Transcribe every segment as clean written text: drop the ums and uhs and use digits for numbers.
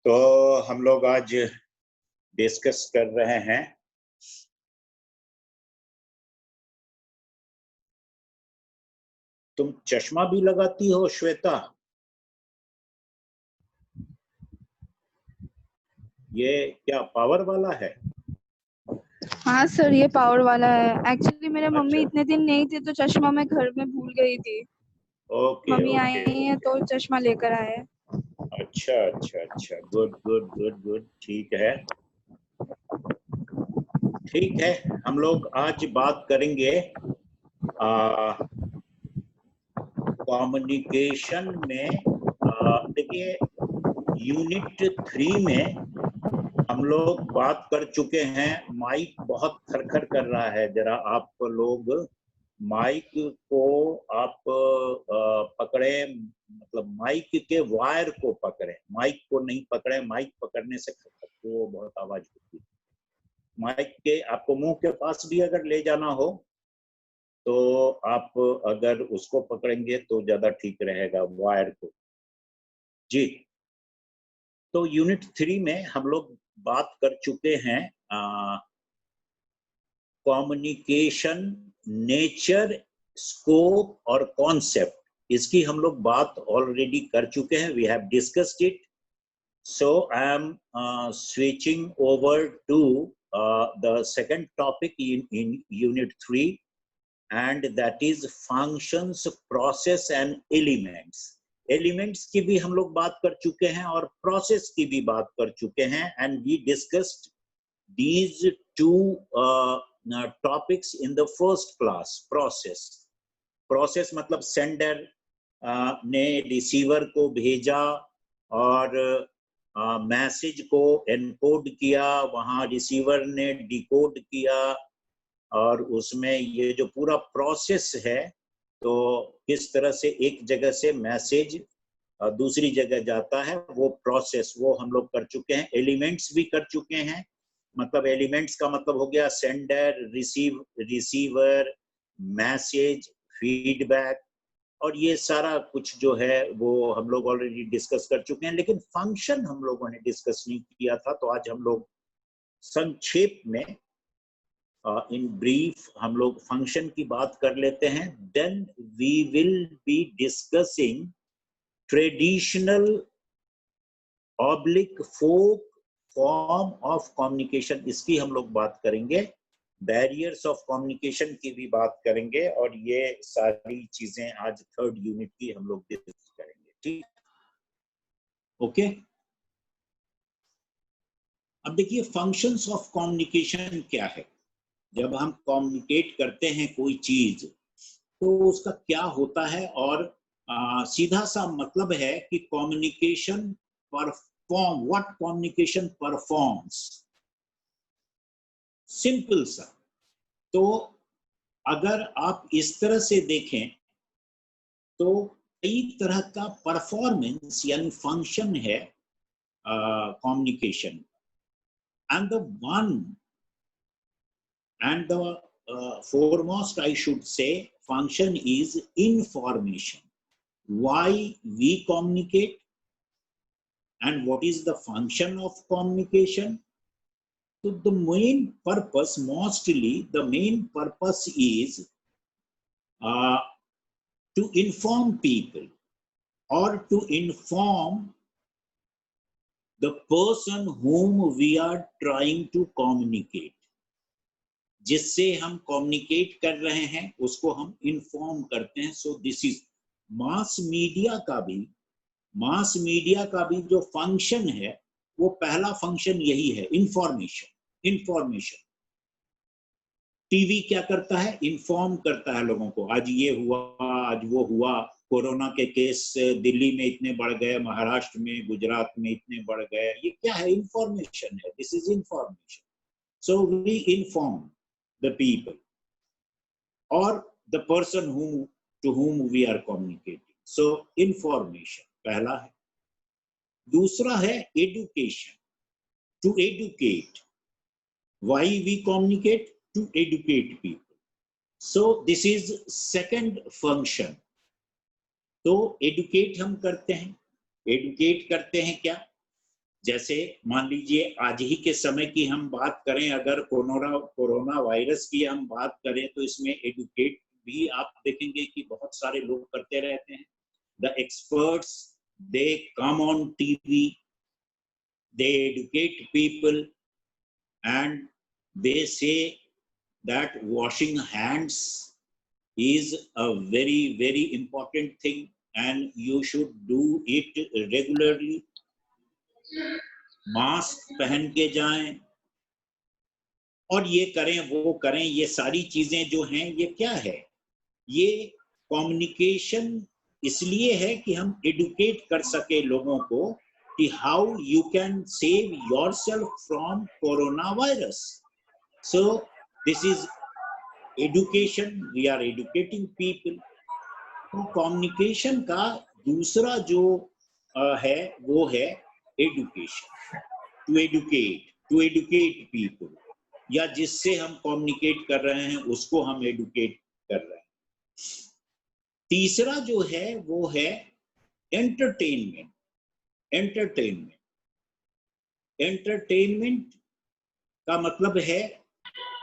तो हम लोग आज डिस्कस कर रहे हैं तुम चश्मा भी लगाती हो श्वेता? ये क्या पावर वाला है? हाँ सर, ये पावर वाला है। एक्चुअली मेरे मम्मी अच्छा। इतने दिन नहीं थे तो चश्मा मैं घर में भूल गई थी। ओके मम्मी आई ओके हैं तो चश्मा लेकर आए। अच्छा अच्छा अच्छा, गुड गुड गुड गुड, ठीक है ठीक है। हम लोग आज बात करेंगे कम्युनिकेशन में। देखिए, यूनिट 3 में हम लोग बात कर चुके हैं। माइक बहुत खरखर कर रहा है, जरा आप लोग माइक को आप पकड़े, मतलब माइक के वायर को पकड़े, माइक को नहीं पकड़े। माइक पकड़ने से खरखर को बहुत आवाज होती है। माइक के आपको मुंह के पास भी अगर ले जाना हो तो आप अगर उसको पकड़ेंगे तो ज्यादा ठीक रहेगा, वायर को। जी, तो यूनिट 3 में हम लोग बात कर चुके हैं कम्युनिकेशन, नेचर, स्कोप और कॉन्सेप्ट। इसकी हम लोग बात ऑलरेडी कर चुके हैं, we have discussed it. So I am switching over to the second topic in unit 3, and that is functions, process and elements. Elements की भी हम लोग बात कर चुके हैं और प्रोसेस की भी बात कर चुके हैं, and we discussed these two topics in the first class. Process मतलब सेंडर ने रिसीवर को भेजा और मैसेज को एनकोड किया, वहां रिसीवर ने डिकोड किया, और उसमें ये जो पूरा प्रोसेस है, तो किस तरह से एक जगह से मैसेज दूसरी जगह जाता है, वो प्रोसेस वो हम लोग कर चुके हैं। एलिमेंट्स भी कर चुके हैं। मतलब एलिमेंट्स का मतलब हो गया सेंडर, रिसीवर, मैसेज, फीडबैक, और ये सारा कुछ जो है वो हम लोग ऑलरेडी डिस्कस कर चुके हैं। लेकिन फंक्शन हम लोगों ने डिस्कस नहीं किया था, तो आज हम लोग संक्षेप में इन ब्रीफ हम लोग फंक्शन की बात कर लेते हैं। Then we will be discussing traditional oblique folk form of communication, इसकी हम लोग बात करेंगे। बैरियर्स ऑफ कम्युनिकेशन की भी बात करेंगे, और ये सारी चीजें आज थर्ड यूनिट की हम लोग डिस्कस करेंगे। ठीक, ओके। अब देखिए, फंक्शंस ऑफ कम्युनिकेशन क्या है। जब हम कम्युनिकेट करते हैं कोई चीज, तो उसका क्या होता है, और सीधा सा मतलब है कि communication perform, what communication performs, simple सा। तो अगर आप इस तरह से देखें तो कई तरह का परफॉर्मेंस यानी फंक्शन है communication, and the one and the foremost I should say function is information. Why we communicate and what is the function of communication. So the main purpose, mostly the main purpose is to inform people or to inform the person whom we are trying to communicate. जिससे हम communicate कर रहे हैं उसको हम inform करते हैं। सो this is mass media का भी जो फंक्शन है, वो पहला फंक्शन यही है, इंफॉर्मेशन। टीवी क्या करता है, इन्फॉर्म करता है लोगों को, आज ये हुआ, आज वो हुआ, कोरोना के केस दिल्ली में इतने बढ़ गए, महाराष्ट्र में, गुजरात में इतने बढ़ गए, ये क्या है, इंफॉर्मेशन है। This is information. So we inform the people or the person to whom we are communicating. So information पहला है। दूसरा है education, to educate. Why we communicate? To educate people. So this is second function. तो educate हम करते हैं। educate करते हैं क्या, जैसे मान लीजिए आज ही के समय की हम बात करें, अगर कोरोना वायरस की हम बात करें तो इसमें एडुकेट भी आप देखेंगे कि बहुत सारे लोग करते रहते हैं. The experts, they come on TV, they educate people, and they say that washing hands is a very, very important thing and you should do it regularly. Mask पहन के जाएं और ये करें वो करें. ये सारी चीजें जो हैं ये क्या है, ये कम्युनिकेशन इसलिए है कि हम एडुकेट कर सके लोगों को कि how you can save yourself from corona virus. So this is education, we are educating people. तो कम्युनिकेशन का दूसरा जो है वो है एडुकेशन. टू एडुकेट पीपल, या जिससे हम कम्युनिकेट कर रहे हैं उसको हम एडुकेट कर रहे हैं. तीसरा जो है वो है एंटरटेनमेंट. एंटरटेनमेंट का मतलब है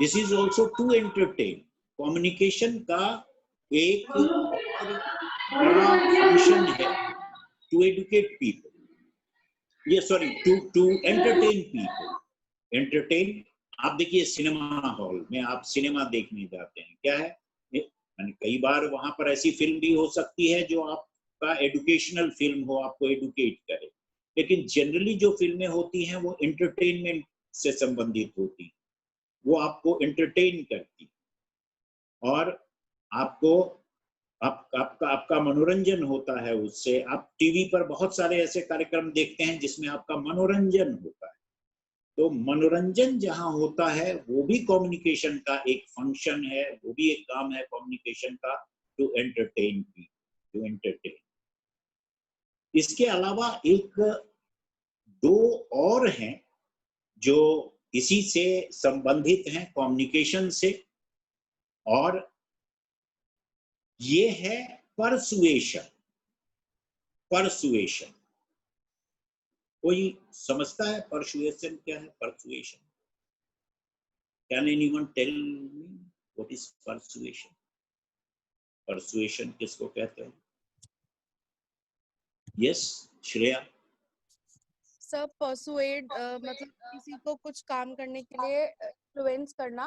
this is also to entertain. Communication का एक बड़ा फंक्शन है टू एडुकेट पीपल, ये sorry to entertain people. Entertain, आप देखिए सिनेमा हॉल में आप सिनेमा देखने जाते हैं, क्या है, कई बार वहां पर ऐसी फिल्म भी हो सकती है जो आपका एडुकेशनल फिल्म हो, आपको एडुकेट करे, लेकिन जनरली जो फिल्में होती हैं वो एंटरटेनमेंट से संबंधित होती हैं. वो आपको एंटरटेन करती और आपको आपका मनोरंजन होता है उससे. आप टीवी पर बहुत सारे ऐसे कार्यक्रम देखते हैं जिसमें आपका मनोरंजन होता है. तो मनोरंजन जहां होता है वो भी कम्युनिकेशन का एक फंक्शन है, वो भी एक काम है कम्युनिकेशन का, टू एंटरटेन. इसके अलावा एक दो और हैं जो इसी से संबंधित हैं, कम्युनिकेशन से, और ये है परसुएशन. कोई समझता है परसुएशन क्या है? Persuasion, can anyone tell me what is persuasion? Persuasion किसको कहते हैं? यस श्रेया. सर परसुएड मतलब किसी को कुछ काम करने के लिए इन्फ्लुएंस करना,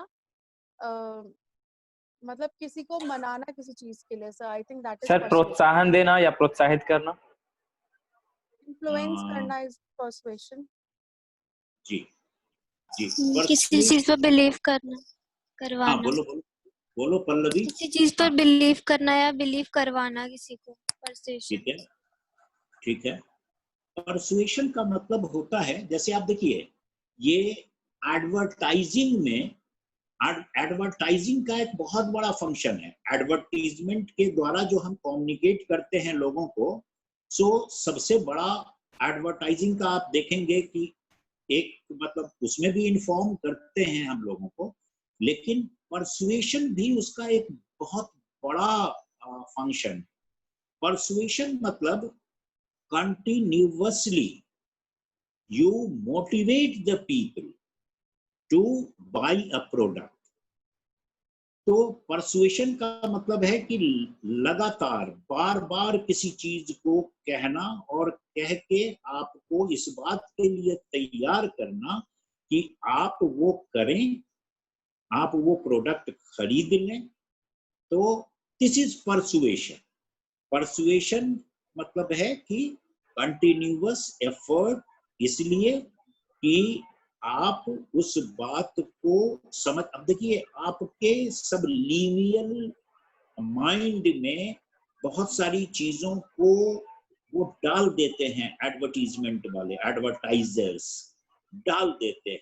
मतलब किसी को मनाना किसी चीज के लिए. Sir I think that is sir प्रोत्साहन देना या प्रोत्साहित करना. इन्फ्लुएंस करना इज परसुएशन. जी जी. किसी चीज पर बिलीव करना, करवाना. हाँ बोलो पल्लवी. किसी चीज पर बिलीव करना या बिलीव करवाना किसी को, परसुएशन. ठीक है. परसुएशन का मतलब होता है, जैसे आप देखिए ये एडवर्टाइजिंग का एक बहुत बड़ा फंक्शन है. एडवर्टीजमेंट के द्वारा जो हम कम्युनिकेट करते हैं लोगों को, सो सबसे बड़ा एडवर्टाइजिंग का आप देखेंगे कि एक मतलब उसमें भी इन्फॉर्म करते हैं हम लोगों को, लेकिन परसुएशन भी उसका एक बहुत बड़ा फंक्शन. परसुएशन मतलब continuously you motivate the people to buy a product. तो परसुएशन का मतलब है कि लगातार बार बार किसी चीज को कहना और कह के आपको इस बात के लिए तैयार करना कि आप वो करें, आप वो प्रोडक्ट खरीद लें. तो दिस इज परसुएशन. परसुएशन मतलब है कि कंटिन्यूअस एफर्ट, इसलिए कि आप उस बात को समझ. अब देखिए आपके सब लीनियल माइंड में बहुत सारी चीजों को वो डाल देते हैं, एडवर्टीजमेंट वाले एडवर्टाइजर्स डाल देते हैं,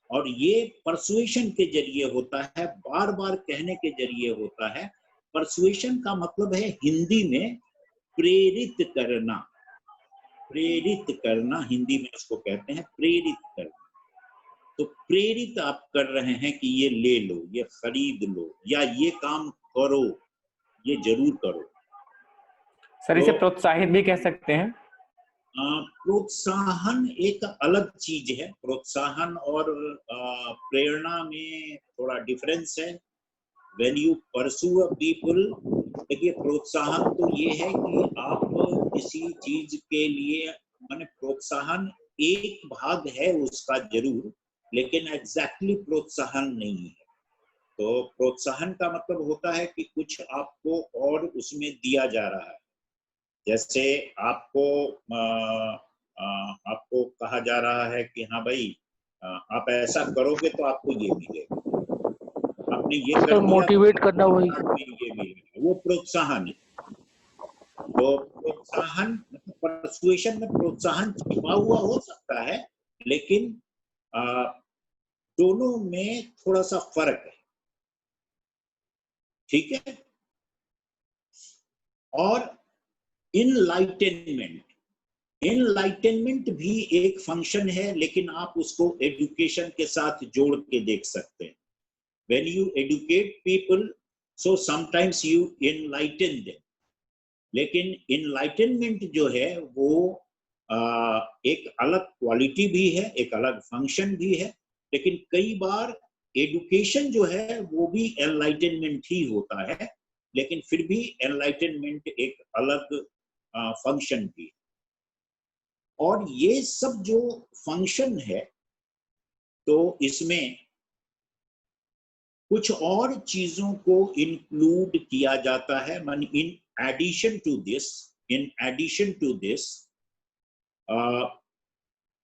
और ये परसुएशन के जरिए होता है, बार बार कहने के जरिए होता है. परसुएशन का मतलब है हिंदी में प्रेरित करना, हिंदी में उसको कहते हैं प्रेरित करना. तो प्रेरित आप कर रहे हैं कि ये ले लो, ये खरीद लो, या ये काम करो, ये जरूर करो. सर इसे प्रोत्साहित भी कह सकते हैं. प्रोत्साहन एक अलग चीज है। प्रोत्साहन और प्रेरणा में थोड़ा डिफरेंस है। When you pursue a people, देखिए प्रोत्साहन तो ये है कि आप किसी चीज के लिए, माने प्रोत्साहन एक भाग है उसका जरूर, लेकिन एग्जैक्टली प्रोत्साहन नहीं है। तो प्रोत्साहन का मतलब होता है कि कुछ आपको और उसमें दिया जा रहा है। जैसे आपको कहा जा रहा है कि हाँ भाई आप ऐसा करोगे तो आपको ये मिलेगा, आपने ये कर दिया मोटिवेट करना, वही ये मिलेगा, वो प्रोत्साहन है। तो प्रोत्साहन मतलब परसुएशन में प्रोत्साहन छिपा हुआ हो सकता है, लेकिन दोनों में थोड़ा सा फर्क है, ठीक है। और इनलाइटनमेंट भी एक फंक्शन है, लेकिन आप उसको एजुकेशन के साथ जोड़ के देख सकते हैं। When you educate people, so sometimes you enlighten them. लेकिन इनलाइटनमेंट जो है वो एक अलग क्वालिटी भी है, एक अलग फंक्शन भी है, लेकिन कई बार एजुकेशन जो है वो भी एनलाइटनमेंट ही होता है, लेकिन फिर भी एनलाइटनमेंट एक अलग फंक्शन भी है। और ये सब जो फंक्शन है, तो इसमें कुछ और चीजों को इंक्लूड किया जाता है। मान in addition to this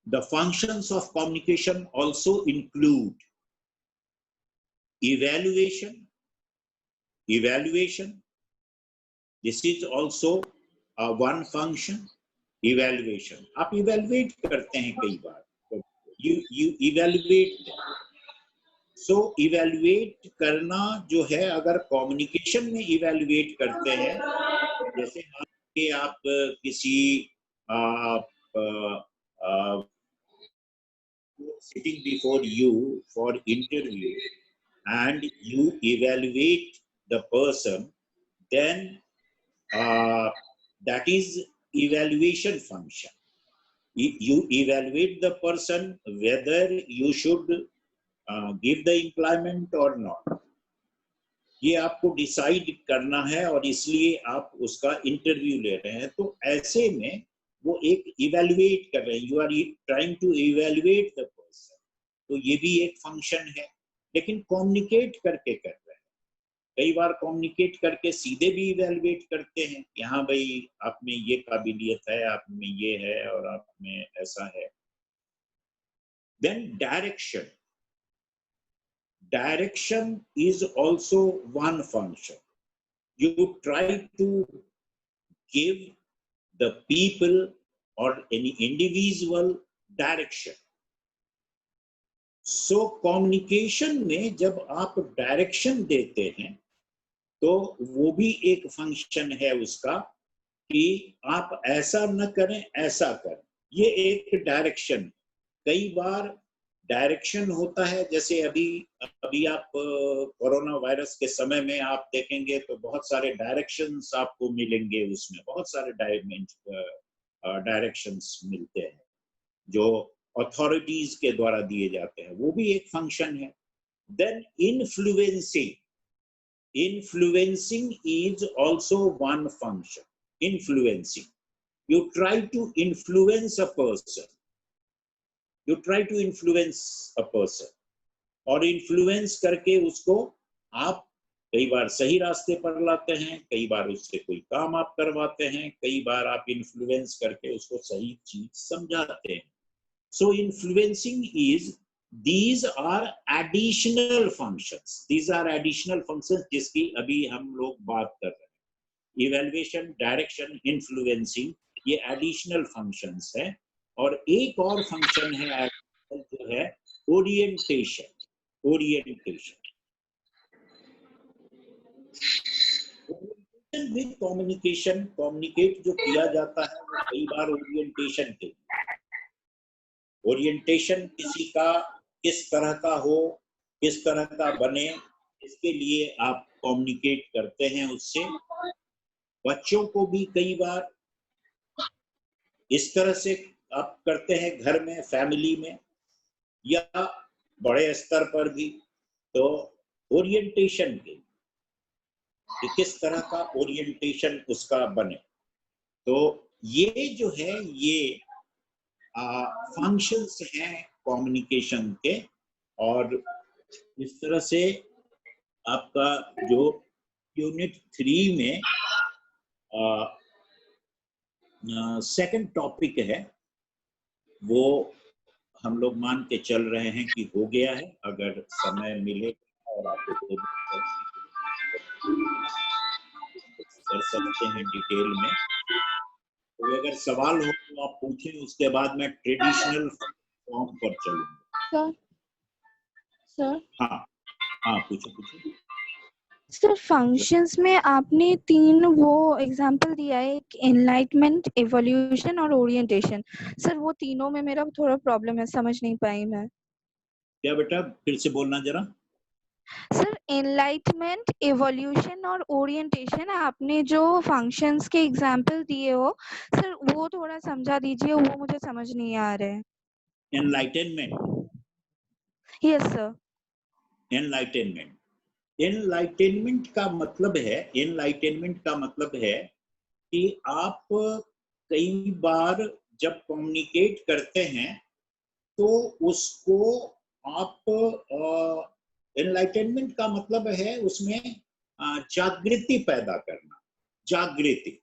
the functions of communication also include evaluation. This is also one function, evaluation. आप evaluate करते हैं कई बार, you evaluate. So evaluate करना जो है, अगर communication में evaluate करते हैं, जैसे कि आप किसी sitting before you for interview and you evaluate the person, then that is evaluation function. You evaluate the person whether you should give the employment or not. ये आपको डिसाइड करना है और इसलिए आप उसका इंटरव्यू ले रहे हैं। तो ऐसे में वो एक इवेल्युएट कर रहे हैं, you are trying to evaluate the person, तो ये भी एक फंक्शन है, लेकिन कम्युनिकेट करके कर रहे हैं। कई बार कम्युनिकेट करके सीधे भी इवेल्युएट करते हैं कि हाँ भाई आप में ये काबिलियत है, आप में ये है और आप में ऐसा है। Then direction is also one function. You try to give the people or any individual direction. So communication में जब आप direction देते हैं तो वो भी एक function है उसका कि आप ऐसा न करें, ऐसा करें, ये एक direction। कई बार डायरेक्शन होता है, जैसे अभी आप कोरोना वायरस के समय में आप देखेंगे तो बहुत सारे डायरेक्शंस आपको मिलेंगे, उसमें बहुत सारे डायरेक्शंस मिलते हैं जो अथॉरिटीज के द्वारा दिए जाते हैं, वो भी एक फंक्शन है। Then influencing is also one function. Influencing, you try to influence a person, You try to influence a person, और इन्फ्लुएंस करके उसको आप कई बार सही रास्ते पर लाते हैं, कई बार उससे कोई काम आप करवाते हैं, कई बार आप इन्फ्लुएंस करके उसको सही चीज समझाते हैं। So influencing is, these are additional functions, जिसकी अभी हम लोग बात कर रहे हैं। इवैल्यूएशन, डायरेक्शन, इन्फ्लुएंसिंग, ये एडिशनल फंक्शंस हैं। और एक और फंक्शन है जो है ओरिएंटेशन विद कम्युनिकेशन। कम्युनिकेट जो किया जाता है वो कई बार ओरिएंटेशन के, ओरिएंटेशन किसी का किस तरह का हो, किस तरह का बने, इसके लिए आप कम्युनिकेट करते हैं उससे। बच्चों को भी कई बार इस तरह से आप करते हैं घर में, फैमिली में या बड़े स्तर पर भी, तो ओरिएंटेशन के कि किस तरह का ओरिएंटेशन उसका बने। तो ये जो है ये फंक्शंस हैं कम्युनिकेशन के, और इस तरह से आपका जो यूनिट 3 में सेकंड टॉपिक है वो हम लोग मान के चल रहे हैं कि हो गया है। अगर समय मिले और आपको कर सकते हैं डिटेल में, तो अगर सवाल हो तो आप पूछें, उसके बाद मैं ट्रेडिशनल फॉर्म पर चलूंगा। सर हाँ हाँ, पूछो। सर फंक्शंस में आपने 3 वो एग्जांपल दिया है, एक एनलाइटमेंट, एवोल्यूशन और ओरिएंटेशन। सर वो तीनों में मेरा थोड़ा प्रॉब्लम है, समझ नहीं पाई मैं। क्या बेटा, फिर से बोलना जरा। सर एनलाइटमेंट, एवोल्यूशन और ओरिएंटेशन आपने जो फंक्शंस के एग्जांपल दिए हो सर, वो थोड़ा समझा दीजिए, वो मुझे समझ नहीं आ रहे हैं। Enlightenment, yes sir. एनलाइटनमेंट का मतलब है, एनलाइटनमेंट का मतलब है कि आप कई बार जब कम्युनिकेट करते हैं तो उसको आप, एनलाइटनमेंट का मतलब है उसमें जागृति पैदा करना, जागृति।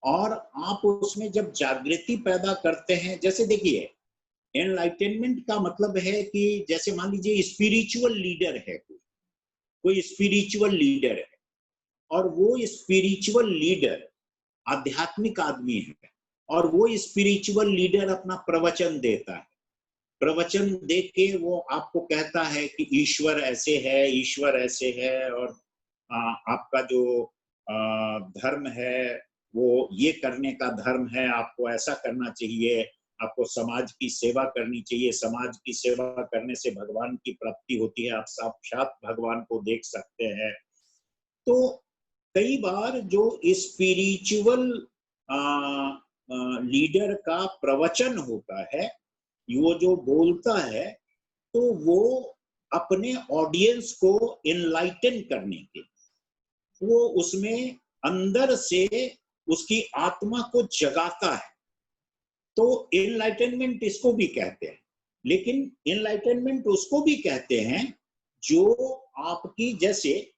और आप उसमें जब जागृति पैदा करते हैं, जैसे देखिए एनलाइटनमेंट का मतलब है कि जैसे मान लीजिए स्पिरिचुअल लीडर है, कोई स्पिरिचुअल लीडर है और वो स्पिरिचुअल लीडर आध्यात्मिक आदमी है और वो स्पिरिचुअल लीडर अपना प्रवचन देता है। प्रवचन दे के वो आपको कहता है कि ईश्वर ऐसे है, ईश्वर ऐसे है, और आपका जो धर्म है वो ये करने का धर्म है, आपको ऐसा करना चाहिए, आपको समाज की सेवा करनी चाहिए, समाज की सेवा करने से भगवान की प्राप्ति होती है, आप साक्षात भगवान को देख सकते हैं। तो कई बार जो स्पिरिचुअल लीडर का प्रवचन होता है, वो जो बोलता है, तो वो अपने ऑडियंस को एनलाइटन करने के, वो उसमें अंदर से उसकी आत्मा को जगाता है। तो एनलाइटनमेंट इसको भी कहते हैं, लेकिन एनलाइटनमेंट उसको भी कहते हैं जो आपकी, जैसे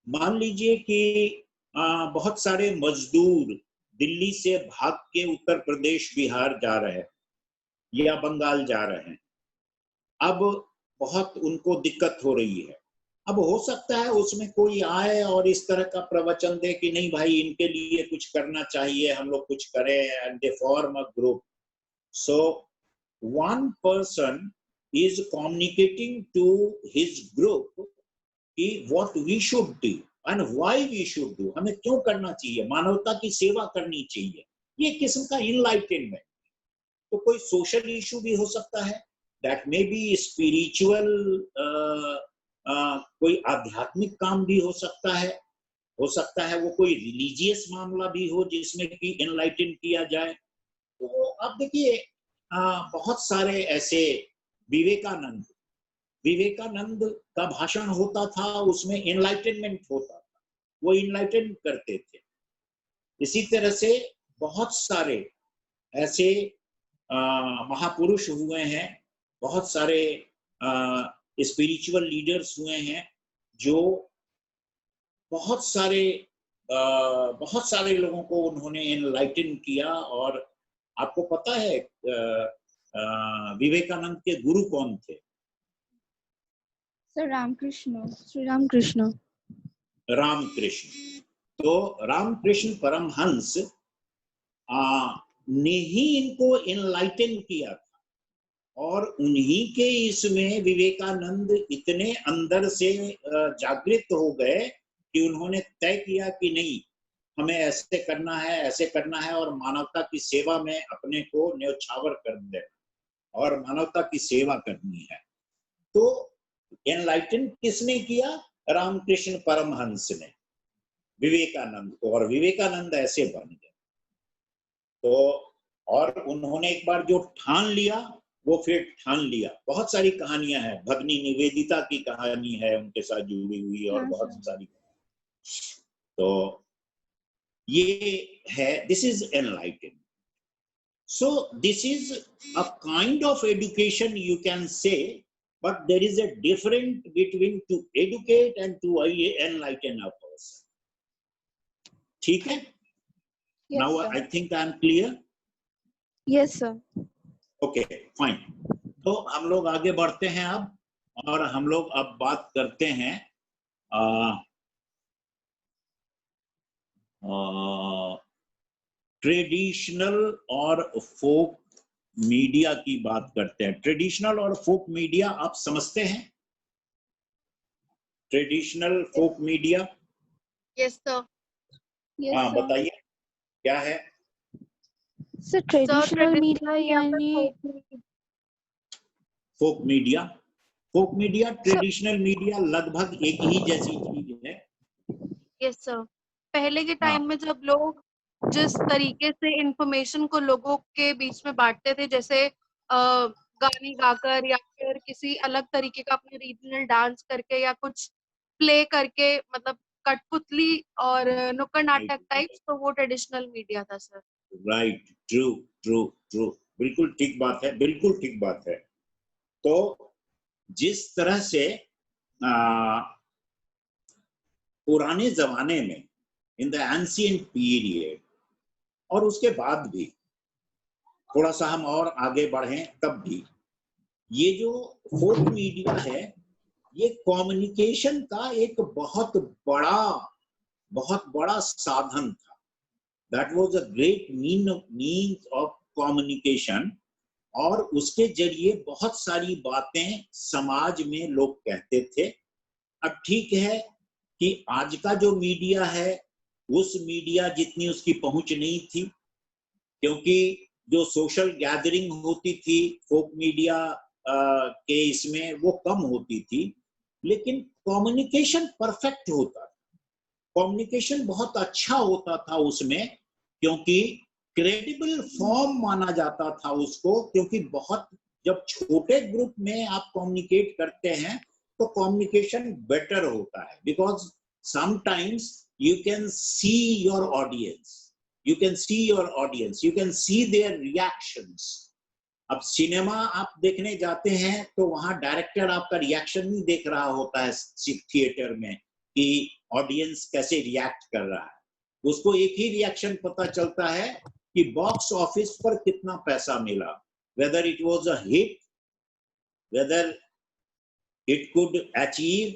मान लीजिए कि बहुत सारे मजदूर दिल्ली से भाग के उत्तर प्रदेश, बिहार जा रहे हैं या बंगाल जा रहे हैं। अब बहुत उनको दिक्कत हो रही है। अब हो सकता है उसमें कोई आए और इस तरह का प्रवचन दे कि नहीं भाई, इनके लिए कुछ करना चाहिए, हम लोग कुछ करें, and they form a group. So one person is communicating to his group कि what we should do and why we should do, हमें क्यों करना चाहिए, मानवता की सेवा करनी चाहिए। ये किस्म का इनलाइटनमेंट। तो कोई सोशल इशू भी हो सकता है, दैट मे बी स्पिरिचुअल, कोई आध्यात्मिक काम भी हो सकता है वो कोई रिलीजियस मामला भी हो जिसमें कि इनलाइटन किया जाए। तो अब देखिए बहुत सारे ऐसे, विवेकानंद का भाषण होता था, उसमें इनलाइटनमेंट होता था, वो इनलाइटन करते थे। इसी तरह से बहुत सारे ऐसे महापुरुष हुए हैं, बहुत सारे स्पिरिचुअल लीडर्स हुए हैं जो बहुत सारे लोगों को उन्होंने एनलाइटन किया। और आपको पता है विवेकानंद के गुरु कौन थे? सर रामकृष्ण, श्री रामकृष्ण। रामकृष्ण। तो रामकृष्ण परमहंस ने ही इनको एनलाइटन किया था, और उन्हीं के इसमें विवेकानंद इतने अंदर से जागृत हो गए कि उन्होंने तय किया कि नहीं, हमें ऐसे करना है और मानवता की सेवा में अपने को न्यौछावर कर देना और मानवता की सेवा करनी है। तो एनलाइटन किसने किया? रामकृष्ण परमहंस ने विवेकानंद को, और विवेकानंद ऐसे बन गए। तो और उन्होंने एक बार जो ठान लिया वो फिर ठान लिया। बहुत सारी कहानियां हैं, भगनी निवेदिता की कहानी है उनके साथ जुड़ी हुई और बहुत सारी। तो ये है, this is enlightenment. So this is a kind of education you can say, but there is a difference between to educate and to enlighten a person. ठीक है? Yes, Now sir. I think I am clear. Yes, sir. Okay, fine. तो हम लोग आगे बढ़ते हैं अब, और हम लोग अब बात करते हैं ट्रेडिशनल और फोक मीडिया की बात करते हैं। ट्रेडिशनल और फोक मीडिया आप समझते हैं? Traditional folk media? Yes sir. हाँ, बताइए क्या है? सर ट्रेडिशनल मीडिया यानी folk media. Folk media traditional media लगभग एक ही जैसी चीज है। Yes sir. पहले के टाइम में जब लोग जिस तरीके से इंफॉर्मेशन को लोगों के बीच में बांटते थे, जैसे गाने गाकर या फिर किसी अलग तरीके का अपना रीजनल डांस करके या कुछ प्ले करके, मतलब कठपुतली और नुक्कड़ नाटक टाइप्स, तो वो ट्रेडिशनल मीडिया था sir. Right, true true true, बिल्कुल ठीक बात है, बिल्कुल ठीक बात है। तो जिस तरह से पुराने जमाने में इन द एंशिएंट पीरियड, और उसके बाद भी थोड़ा सा हम और आगे बढ़े तब भी, ये जो फोक मीडिया है ये कम्युनिकेशन का एक बहुत बड़ा साधन था। That was a great means of communication, और उसके जरिए बहुत सारी बातें समाज में लोग कहते थे। अब ठीक है कि आज का जो मीडिया है उस मीडिया जितनी उसकी पहुंच नहीं थी, क्योंकि जो सोशल गैदरिंग होती थी फोक मीडिया के इसमें वो कम होती थी, लेकिन कम्युनिकेशन परफेक्ट होता था, कम्युनिकेशन बहुत अच्छा होता था उसमें, क्योंकि क्रेडिबल फॉर्म माना जाता था उसको, क्योंकि बहुत जब छोटे ग्रुप में आप कम्युनिकेट करते हैं तो कम्युनिकेशन बेटर होता है, because sometimes you can see your audience, you can see their reactions. अब सिनेमा आप देखने जाते हैं तो वहां डायरेक्टर आपका रिएक्शन नहीं देख रहा होता है थिएटर में कि ऑडियंस कैसे रिएक्ट कर रहा है, उसको एक ही रिएक्शन पता चलता है कि बॉक्स ऑफिस पर कितना पैसा मिला, whether it was a hit, whether it could achieve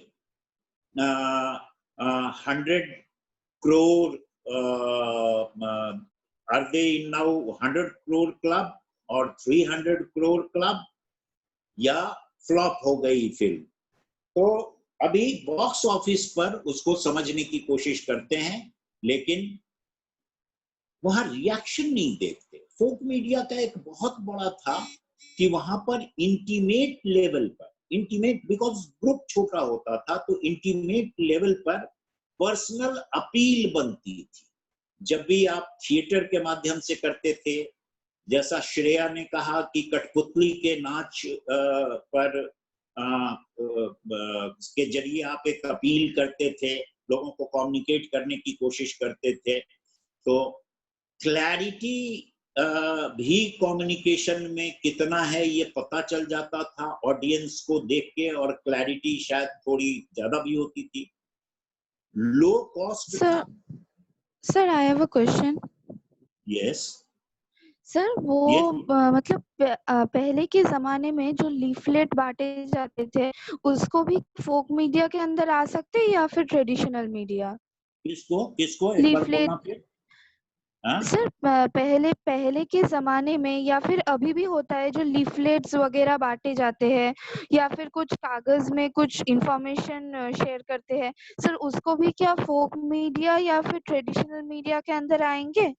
100 crore, are they in now 100 crore club और 300 crore club, या फ्लॉप हो गई फिल्म। तो अभी बॉक्स ऑफिस पर उसको समझने की कोशिश करते हैं, लेकिन वहां रिएक्शन नहीं देखते। फोक मीडिया का एक बहुत बड़ा था कि वहां पर इंटीमेट लेवल पर, इंटीमेट बिकॉज ग्रुप छोटा होता था, तो इंटीमेट लेवल पर पर्सनल अपील बनती थी। जब भी आप थिएटर के माध्यम से करते थे, जैसा श्रेया ने कहा कि कठपुतली के नाच पर के जरिए आप एक अपील करते थे, लोगों को कम्युनिकेट करने की कोशिश करते थे, तो क्लैरिटी भी कम्युनिकेशन में कितना है ये पता चल जाता था ऑडियंस को देख के, और क्लैरिटी शायद थोड़ी ज्यादा भी होती थी। Low cost. Sir I have a question. Yes sir वो मतलब पहले के जमाने में जो लीफलेट बांटे जाते थे उसको भी फोक मीडिया के अंदर आ सकते हैं या फिर ट्रेडिशनल मीडिया? किसको एक बार बोलना फिर। सर पहले के जमाने में या फिर अभी भी होता है जो लीफलेट्स वगैरह बांटे जाते हैं या फिर कुछ कागज में कुछ इंफॉर्मेशन शेयर करते हैं, सर उसको भी क्या फोक मीडिया या फिर ट्रेडिशनल मीडिया के अंदर आएंगे?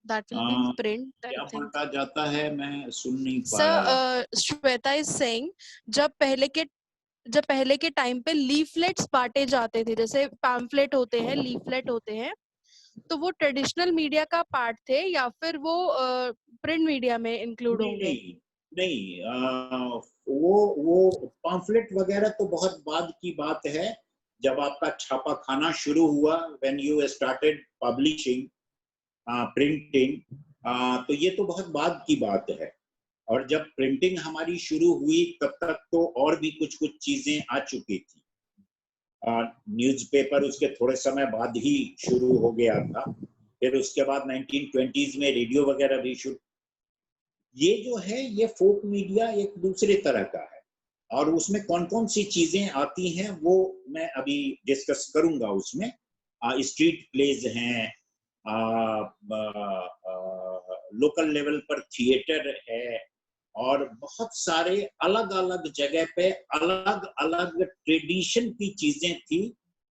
That will be in print, I क्या think. बांटा जाता है मैं सुन नहीं पाया। Sir, Shweta is saying जब पहले के टाइम पे लीफलेट्स बांटे जाते थे, जैसे पैम्फलेट होते हैं, लीफलेट होते हैं, तो वो ट्रेडिशनल मीडिया का पार्ट थे या फिर वो प्रिंट मीडिया में इंक्लूड नहीं होंगे? नहीं नहीं, वो पॉम्फलेट वगैरह तो बहुत बाद की बात है, जब आपका छापा खाना शुरू हुआ, when you started publishing printing, तो ये तो बहुत बाद की बात है। और जब प्रिंटिंग हमारी शुरू हुई तब तक तो और भी कुछ कुछ चीजें आ चुकी थी। न्यूज़पेपर उसके थोड़े समय बाद ही शुरू हो गया था, फिर उसके बाद 1920s में रेडियो वगैरह भी शुरू। ये जो है ये फोक मीडिया एक दूसरे तरह का है, और उसमें कौन कौन सी चीजें आती हैं वो मैं अभी डिस्कस करूंगा। उसमें स्ट्रीट प्लेज हैं, लोकल लेवल पर थिएटर है, और बहुत सारे अलग अलग जगह पे अलग अलग ट्रेडिशन की चीजें थी,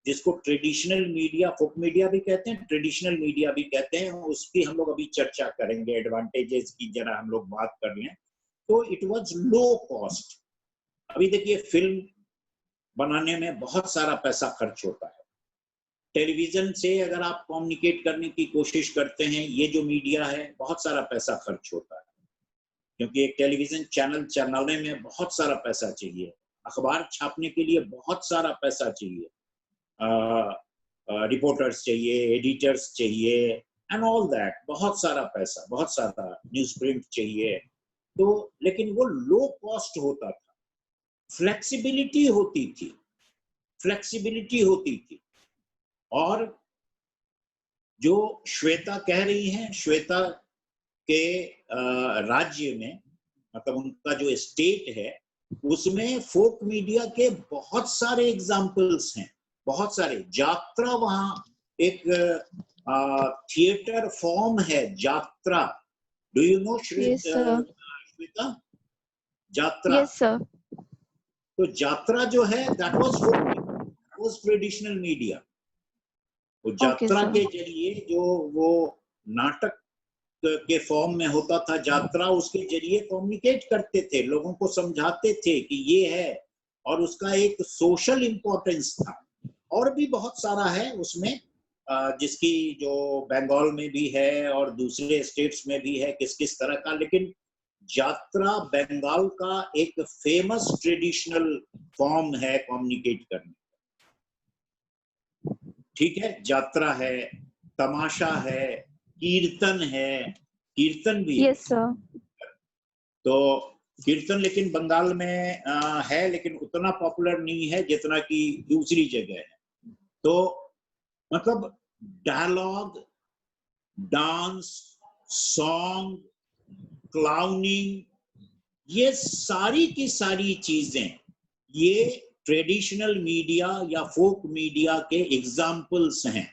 जिसको ट्रेडिशनल मीडिया, फोक मीडिया भी कहते हैं, ट्रेडिशनल मीडिया भी कहते हैं। उसकी हम लोग अभी चर्चा करेंगे, एडवांटेजेस की जरा हम लोग बात कर लें। तो इट वाज लो कॉस्ट। अभी देखिए, फिल्म बनाने में बहुत सारा पैसा खर्च होता है। टेलीविजन से अगर आप कम्युनिकेट करने की कोशिश करते हैं, ये जो मीडिया है, बहुत सारा पैसा खर्च होता है, क्योंकि एक टेलीविजन चैनल चलाने में बहुत सारा पैसा चाहिए, अखबार छापने के लिए बहुत सारा पैसा चाहिए, रिपोर्टर्स चाहिए, एडिटर्स चाहिए, एंड ऑल दैट, बहुत सारा पैसा, बहुत सारा न्यूज प्रिंट चाहिए। तो लेकिन वो लो कॉस्ट होता था, फ्लेक्सिबिलिटी होती थी, फ्लेक्सिबिलिटी होती थी। और जो श्वेता कह रही हैं, श्वेता के राज्य में, मतलब उनका जो स्टेट है, उसमें फोक मीडिया के बहुत सारे एग्जाम्पल्स हैं, बहुत सारे। जात्रा वहां एक थिएटर फॉर्म है, Jatra. Do you know Shweta? Jatra. Yes sir. तो जात्रा जो है, दैट वाज ट्रेडिशनल मीडिया। वो जात्रा के जरिए, जो वो नाटक के फॉर्म में होता था जात्रा, उसके जरिए कम्युनिकेट करते थे, लोगों को समझाते थे कि ये है, और उसका एक सोशल इंपॉर्टेंस था। और भी बहुत सारा है उसमें, जिसकी जो बंगाल में भी है और दूसरे स्टेट्स में भी है, किस किस तरह का। लेकिन जात्रा बंगाल का एक फेमस ट्रेडिशनल फॉर्म है कम्युनिकेट करने। ठीक है, जात्रा है, तमाशा है, कीर्तन है, कीर्तन भी यस सर। तो कीर्तन लेकिन बंगाल में है, लेकिन उतना पॉपुलर नहीं है जितना कि दूसरी जगह है। तो मतलब डायलॉग, डांस, सॉन्ग, क्लाउनिंग, ये सारी की सारी चीजें ये ट्रेडिशनल मीडिया या फोक मीडिया के एग्जाम्पल्स हैं।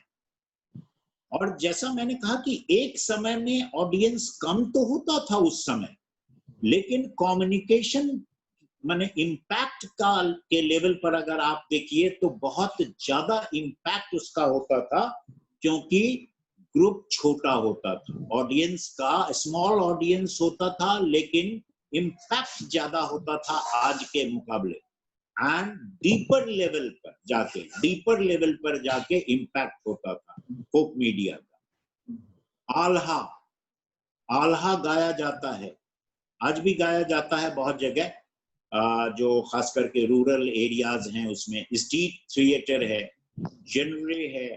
और जैसा मैंने कहा कि एक समय में ऑडियंस कम तो होता था उस समय, लेकिन कम्युनिकेशन माने इम्पैक्ट का के लेवल पर अगर आप देखिए तो बहुत ज्यादा इम्पैक्ट उसका होता था, क्योंकि ग्रुप छोटा होता था, ऑडियंस का स्मॉल ऑडियंस होता था, लेकिन इम्पैक्ट ज्यादा होता था आज के मुकाबले। एंड डीपर लेवल पर जाके इम्पैक्ट होता था फोक मीडिया का। आल्हा गाया जाता है, आज भी गाया जाता है बहुत जगह, जो खास करके रूरल एरियाज हैं, उसमें स्ट्रीट थिएटर है, जनरे है।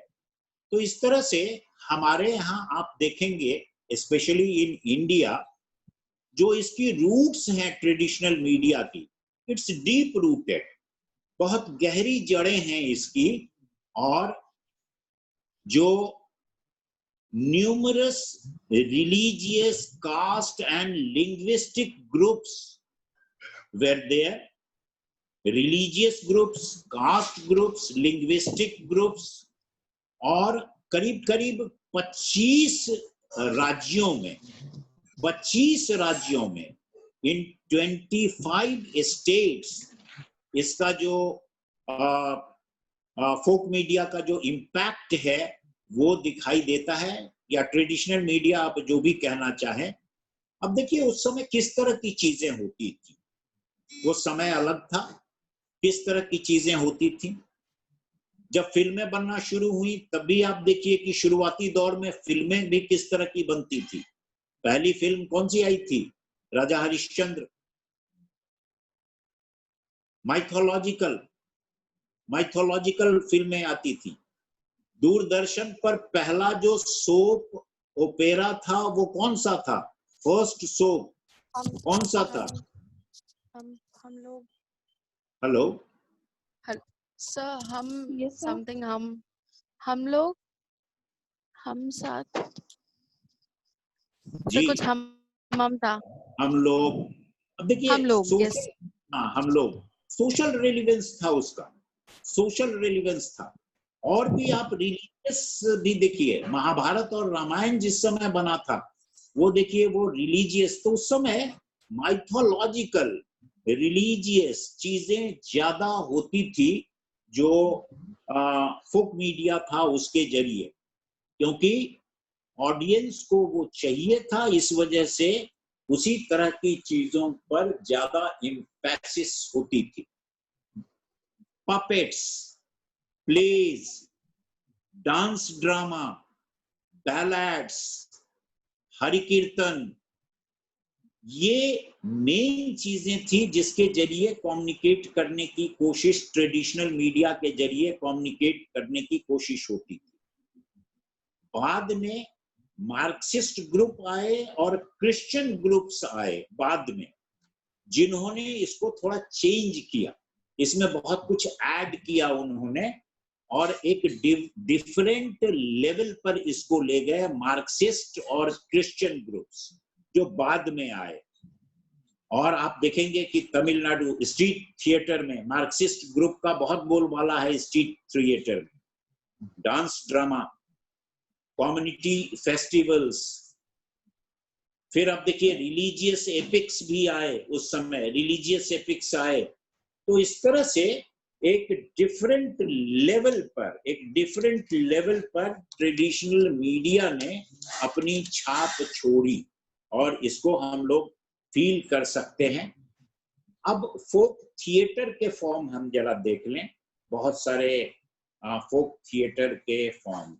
तो इस तरह से हमारे यहाँ आप देखेंगे, स्पेशली इन इंडिया, जो इसकी रूट्स हैं ट्रेडिशनल मीडिया की, इट्स डीप रूटेड, बहुत गहरी जड़ें हैं इसकी। और जो numerous religious, caste and linguistic groups were there, religious groups, caste groups, linguistic groups, और करीब करीब 25 राज्यों में इन 25 स्टेट्स इसका जो फोक मीडिया का जो इम्पैक्ट है वो दिखाई देता है, या ट्रेडिशनल मीडिया आप जो भी कहना चाहें। अब देखिए उस समय किस तरह की चीजें होती थी, वो समय अलग था, किस तरह की चीजें होती थी। जब फिल्में बनना शुरू हुई तब भी आप देखिए कि शुरुआती दौर में फिल्में भी किस तरह की बनती थी। पहली फिल्म कौन सी आई थी? राजा हरिश्चंद्र। माइथोलॉजिकल फिल्में आती थी। दूरदर्शन पर पहला जो सोप ओपेरा था वो कौन सा था? फर्स्ट सोप कौन सा था? हम लोग hello sir, Yes, sir. Something हम लोग हम साथ जी, कुछ हम था। हम लोग। अब देखिए हम लोग, yes. हाँ, हम लोग सोशल रेलिवेंस था उसका, सोशल रेलिवेंस था। और भी आप रिलीजियस भी देखिए, महाभारत और रामायण जिस समय बना था वो देखिए, वो रिलीजियस। तो उस समय माइथोलॉजिकल रिलीजियस चीजें ज्यादा होती थी जो फोक मीडिया था उसके जरिए, क्योंकि ऑडियंस को वो चाहिए था। इस वजह से उसी तरह की चीजों पर ज्यादा एम्फेसिस होती थी। Puppets, plays, dance drama, ballads, Hari kirtan, ये मेन चीजें थी जिसके जरिए कम्युनिकेट करने की कोशिश, ट्रेडिशनल मीडिया के जरिए कम्युनिकेट करने की कोशिश होती थी। बाद में मार्क्सिस्ट ग्रुप आए और क्रिश्चियन ग्रुप्स आए बाद में, जिन्होंने इसको थोड़ा चेंज किया, इसमें बहुत कुछ ऐड किया उन्होंने, और एक डिफरेंट लेवल पर इसको ले गए मार्क्सिस्ट और क्रिश्चियन ग्रुप्स जो बाद में आए। और आप देखेंगे कि तमिलनाडु स्ट्रीट थिएटर में मार्क्सिस्ट ग्रुप का बहुत बोलबाला है। स्ट्रीट थिएटर में डांस ड्रामा, कम्युनिटी फेस्टिवल्स, फिर आप देखिए रिलीजियस एपिक्स भी आए, उस समय रिलीजियस एपिक्स आए। तो इस तरह से एक डिफरेंट लेवल पर ट्रेडिशनल मीडिया ने अपनी छाप छोड़ी, और इसको हम लोग फील कर सकते हैं। अब फोक थिएटर के फॉर्म हम जरा देख लें, बहुत सारे फोक थिएटर के फॉर्म,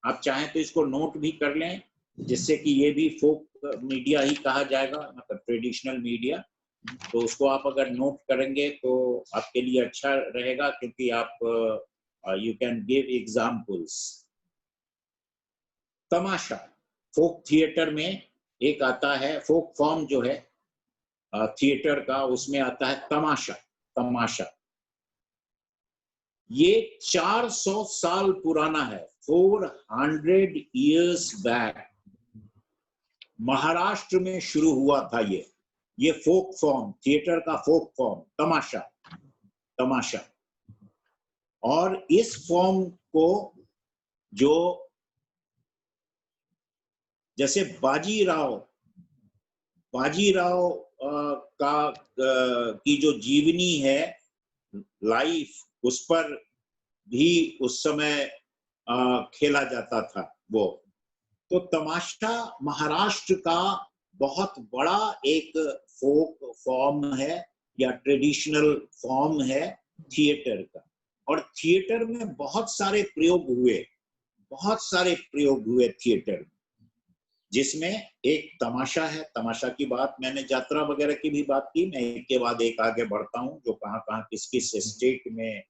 आप चाहें तो इसको नोट भी कर लें, जिससे कि ये भी फोक मीडिया ही कहा जाएगा, मतलब ट्रेडिशनल मीडिया। तो उसको आप अगर नोट करेंगे तो आपके लिए अच्छा रहेगा, क्योंकि आप यू कैन गिव एग्जांपल्स। तमाशा, फोक थिएटर में एक आता है, फोक फॉर्म जो है थिएटर का, उसमें आता है तमाशा। तमाशा ये 400 साल पुराना है, 400 years बैक महाराष्ट्र में शुरू हुआ था ये फोक फॉर्म, थिएटर का फोक फॉर्म तमाशा। और इस फॉर्म को जो, जैसे बाजीराव की जो जीवनी है, लाइफ, उस पर भी उस समय खेला जाता था वो। तो तमाशा महाराष्ट्र का बहुत बड़ा एक फोक फॉर्म है या ट्रेडिशनल फॉर्म है थिएटर का। और थिएटर में बहुत सारे प्रयोग हुए थिएटर में, जिसमें एक तमाशा है। तमाशा की बात मैंने यात्रा वगैरह की भी बात की, मैं एक के बाद एक आगे बढ़ता हूं, जो कहाँ किस स्टेट में